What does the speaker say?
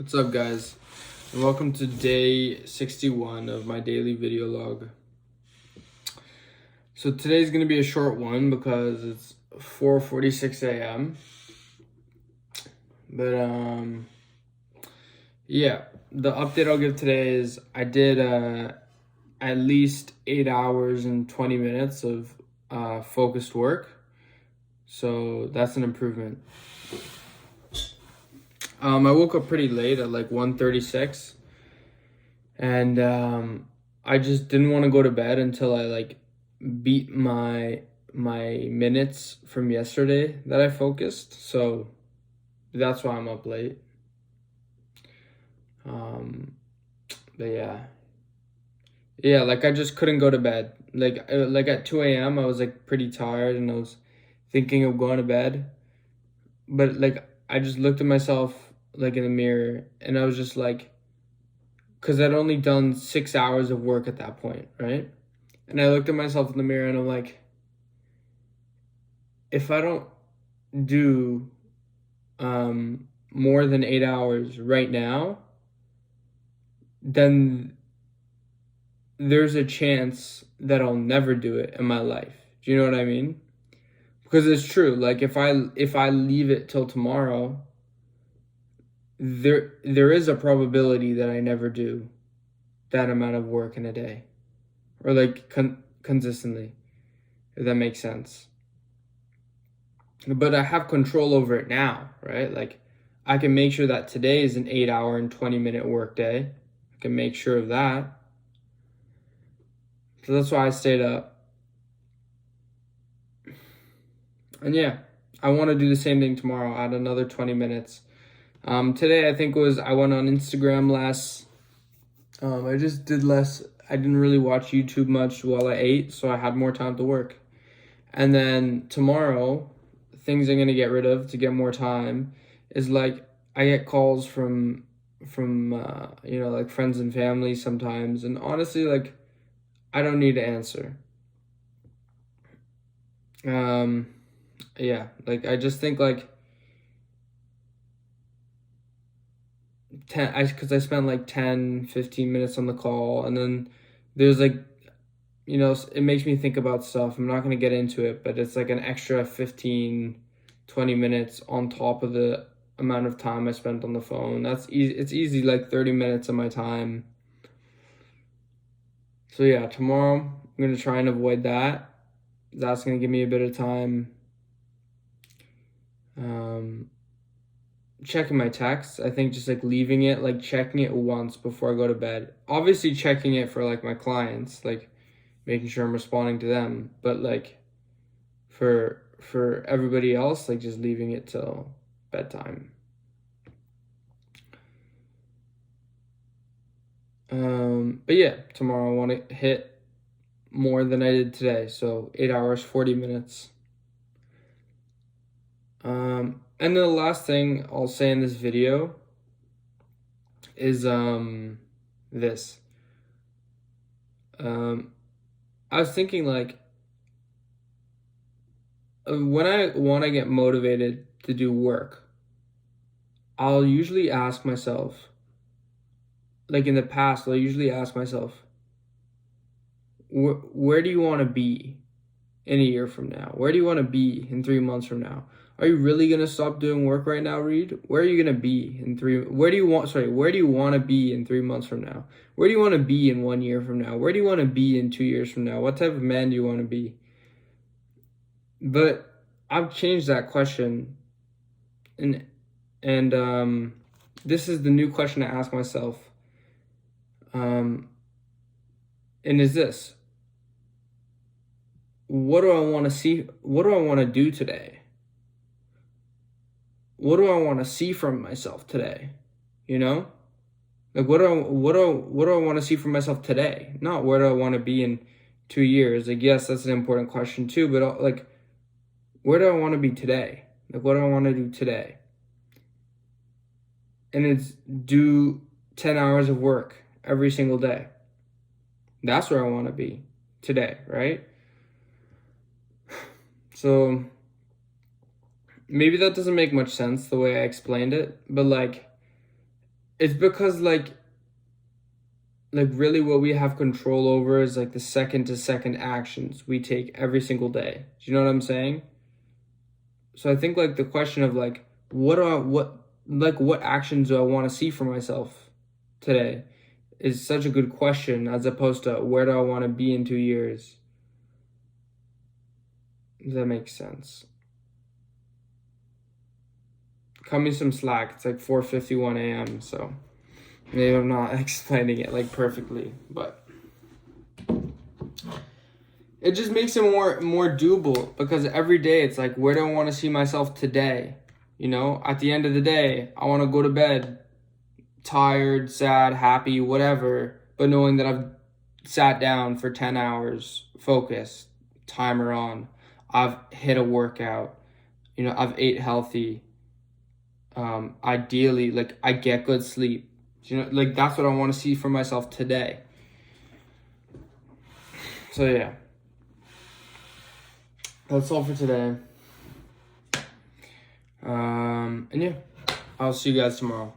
What's up, guys, and welcome to day 61 of my daily video log. So today's going to be a short one because it's 4:46 a.m. But yeah, the update I'll give today is I did at least 8 hours and 20 minutes of focused work. So that's an improvement. I woke up pretty late at like 1:36, and I just didn't want to go to bed until I beat my minutes from yesterday that I focused. So that's why I'm up late. Um, but yeah, like I just couldn't go to bed. Like at 2 a.m. I was like pretty tired and I was thinking of going to bed, but like I just looked at myself like in the mirror and I was just like, because I'd only done 6 hours of work at that point, right? And I looked at myself in the mirror and I'm like, if I don't do more than 8 hours right now, then there's a chance that I'll never do it in my life. Do you know what I mean? Because it's true. Like if I leave it till tomorrow, there is a probability that I never do that amount of work in a day, or like consistently, if that makes sense. But I have control over it now, right? Like I can make sure that today is an 8 hour and 20 minute work day. I can make sure of that. So that's why I stayed up. And yeah, I want to do the same thing tomorrow, add another 20 minutes. Today I think I went on Instagram less. I just did less. I didn't really watch YouTube much while I ate, so I had more time to work. And then tomorrow, things I'm gonna get rid of to get more time is like I get calls from like friends and family sometimes, and honestly, like I don't need to answer. Yeah, like I just think like 'cause I spent like 10-15 minutes on the call, and then there's like it makes me think about stuff. I'm not going to get into it, but it's like an extra 15-20 minutes on top of the amount of time I spent on the phone. That's easy. It's easy, like 30 minutes of my time. So yeah, tomorrow I'm going to try and avoid that. That's going to give me a bit of time. Checking my texts. I think just like leaving it, like checking it once before I go to bed. Obviously checking it for like my clients, like making sure I'm responding to them, but like for everybody else, like just leaving it till bedtime. But yeah, tomorrow I want to hit more than I did today, so 8 hours 40 minutes. And then the last thing I'll say in this video is this. I was thinking like when I want to get motivated to do work, I'll usually ask myself, like in the past, I'll usually ask myself, where do you want to be in a year from now? Where do you want to be in 3 months from now? Are you really gonna stop doing work right now, Reed? Where are you gonna be in where do you want to be in 3 months from now? Where do you want to be in 1 year from now? Where do you want to be in 2 years from now? What type of man do you want to be? But I've changed that question, and this is the new question to ask myself. And is this, what do I want to see? What do I want to do today? What do I want to see from myself today? You know? Like what do I want to see from myself today? Not where do I want to be in 2 years. Like yes, that's an important question too, but like where do I want to be today? Like what do I want to do today? And it's do 10 hours of work every single day. That's where I want to be today, right? So maybe that doesn't make much sense the way I explained it, but like It's because like really what we have control over is like the second to second actions we take every single day. Do you know what I'm saying? So I think like the question of like what actions do I want to see for myself today is such a good question, as opposed to where do I want to be in 2 years. Does that make sense? Cut me some slack. It's like 4:51 a.m. So maybe I'm not explaining it like perfectly, but it just makes it more doable, because every day it's like, where do I want to see myself today? You know, at the end of the day, I want to go to bed tired, sad, happy, whatever, but knowing that I've sat down for 10 hours, focused, timer on, I've hit a workout, you know, I've ate healthy. Ideally, like, I get good sleep. You know, like, that's what I want to see for myself today. So yeah, that's all for today. And yeah, I'll see you guys tomorrow.